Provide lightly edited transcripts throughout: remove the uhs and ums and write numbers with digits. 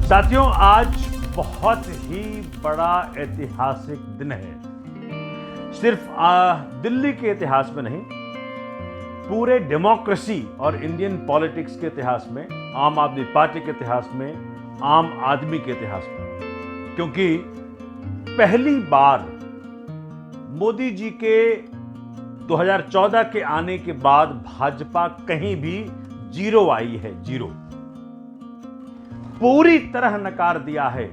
साथियों, आज बहुत ही बड़ा ऐतिहासिक दिन है। सिर्फ दिल्ली के इतिहास में नहीं, पूरे डेमोक्रेसी और इंडियन पॉलिटिक्स के इतिहास में, आम आदमी पार्टी के इतिहास में, आम आदमी के इतिहास में। क्योंकि पहली बार मोदी जी के 2014 के आने के बाद भाजपा कहीं भी जीरो आई है। जीरो पूरी तरह नकार दिया है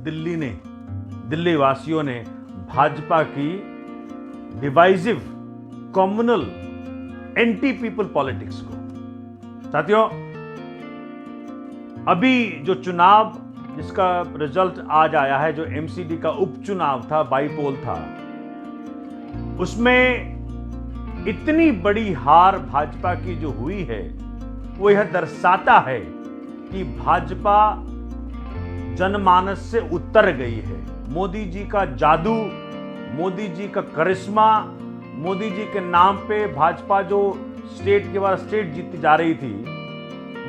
दिल्ली वासियों ने भाजपा की divisive, communal, anti people politics को। साथियों, अभी जो चुनाव जिसका रिजल्ट आज आया है, जो एमसीडी का उपचुनाव था, बाईपोल था, उसमें इतनी बड़ी हार भाजपा की जो हुई है, वो यह दर्शाता है कि भाजपा जनमानस से उतर गई है। मोदी जी का जादू, मोदी जी का करिश्मा, मोदी जी के नाम पे भाजपा जो स्टेट के बाद स्टेट जीती जा रही थी,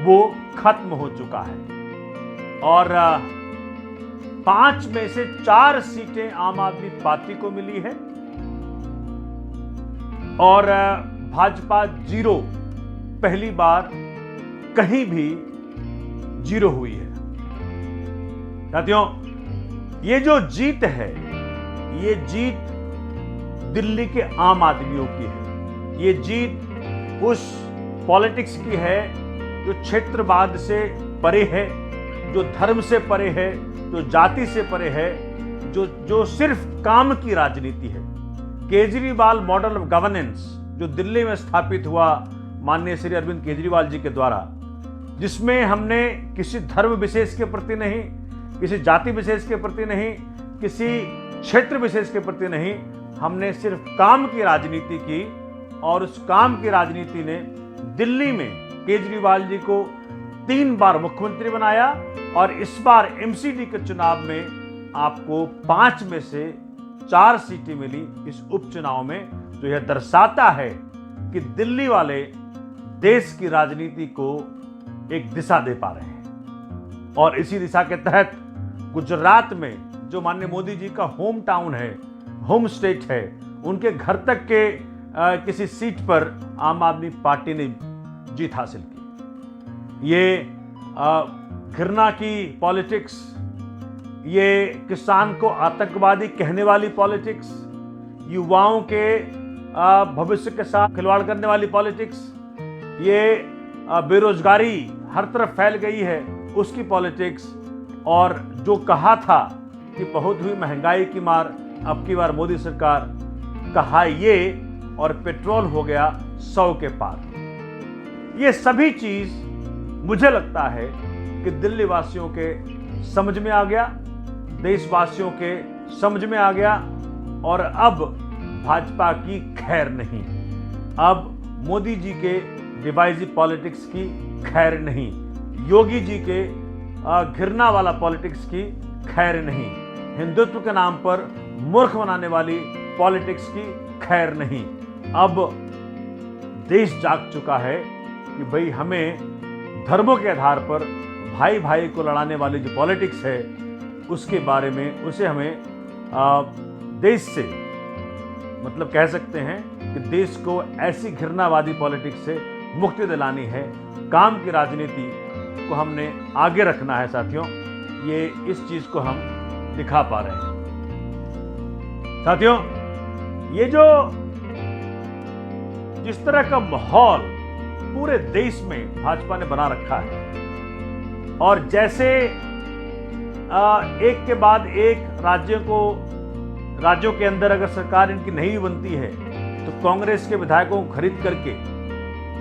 वो खत्म हो चुका है। और 5 में से 4 सीटें आम आदमी पार्टी को मिली है और भाजपा जीरो, पहली बार कहीं भी जीरो हुई है। साथियों, ये जो जीत है, ये जीत दिल्ली के आम आदमियों की है। ये जीत उस पॉलिटिक्स की है जो क्षेत्रवाद से परे है, जो धर्म से परे है, जो जाति से परे है, जो सिर्फ काम की राजनीति है। केजरीवाल मॉडल ऑफ गवर्नेंस जो दिल्ली में स्थापित हुआ माननीय श्री अरविंद केजरीवाल जी के द्वारा, जिसमें हमने किसी धर्म विशेष के प्रति नहीं, किसी जाति विशेष के प्रति नहीं, किसी क्षेत्र विशेष के प्रति नहीं, हमने सिर्फ काम की राजनीति की। और उस काम की राजनीति ने दिल्ली में केजरीवाल जी को 3 बार मुख्यमंत्री बनाया और इस बार एमसीडी के चुनाव में आपको 5 में से 4 सीटें मिली इस उपचुनाव में, जो यह दर्शाता है कि दिल्ली वाले देश की राजनीति को एक दिशा दे पा रहे हैं। और इसी दिशा के तहत गुजरात में, जो माननीय मोदी जी का होम टाउन है, होम स्टेट है, उनके घर तक के किसी सीट पर आम आदमी पार्टी ने जीत हासिल की। ये घृणा की पॉलिटिक्स, ये किसान को आतंकवादी कहने वाली पॉलिटिक्स, युवाओं के भविष्य के साथ खिलवाड़ करने वाली पॉलिटिक्स, ये बेरोजगारी हर तरफ फैल गई है उसकी पॉलिटिक्स, और जो कहा था कि बहुत हुई महंगाई की मार, अब की बार मोदी सरकार कहा ये, और पेट्रोल हो गया 100 के पार। ये सभी चीज मुझे लगता है कि दिल्ली वासियों के समझ में आ गया, देशवासियों के समझ में आ गया। और अब भाजपा की खैर नहीं, अब मोदी जी के डिवाइसिव पॉलिटिक्स की खैर नहीं, योगी जी के घृणा वाला पॉलिटिक्स की खैर नहीं, हिंदुत्व के नाम पर मूर्ख बनाने वाली पॉलिटिक्स की खैर नहीं। अब देश जाग चुका है कि भाई हमें धर्मों के आधार पर भाई भाई को लड़ाने वाली जो पॉलिटिक्स है, उसके बारे में, उसे हमें देश से, मतलब कह सकते हैं कि देश को ऐसी घृणावादी पॉलिटिक्स से मुक्ति दिलानी है। काम की राजनीति को हमने आगे रखना है। साथियों, ये इस चीज को हम दिखा पा रहे हैं। साथियों, ये जो जिस तरह का माहौल पूरे देश में भाजपा ने बना रखा है, और जैसे एक के बाद एक राज्यों के अंदर अगर सरकार इनकी नहीं बनती है, तो कांग्रेस के विधायकों को खरीद करके,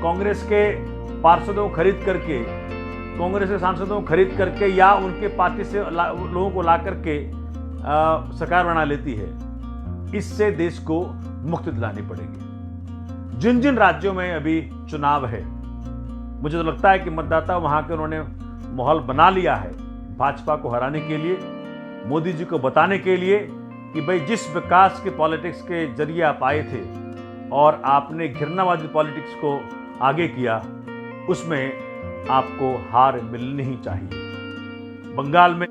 कांग्रेस के पार्षदों को खरीद करके, कांग्रेस के सांसदों को खरीद करके, या उनके पार्टी से लोगों को ला करके सरकार बना लेती है। इससे देश को मुक्ति दिलानी पड़ेगी। जिन जिन राज्यों में अभी चुनाव है, मुझे तो लगता है कि मतदाता वहां के उन्होंने माहौल बना लिया है भाजपा को हराने के लिए, मोदी जी को बताने के लिए कि भाई जिस विकास के पॉलिटिक्स के जरिए आप आए थे और आपने घृणावादी पॉलिटिक्स को आगे किया, उसमें आपको हार मिलनी ही चाहिए। बंगाल में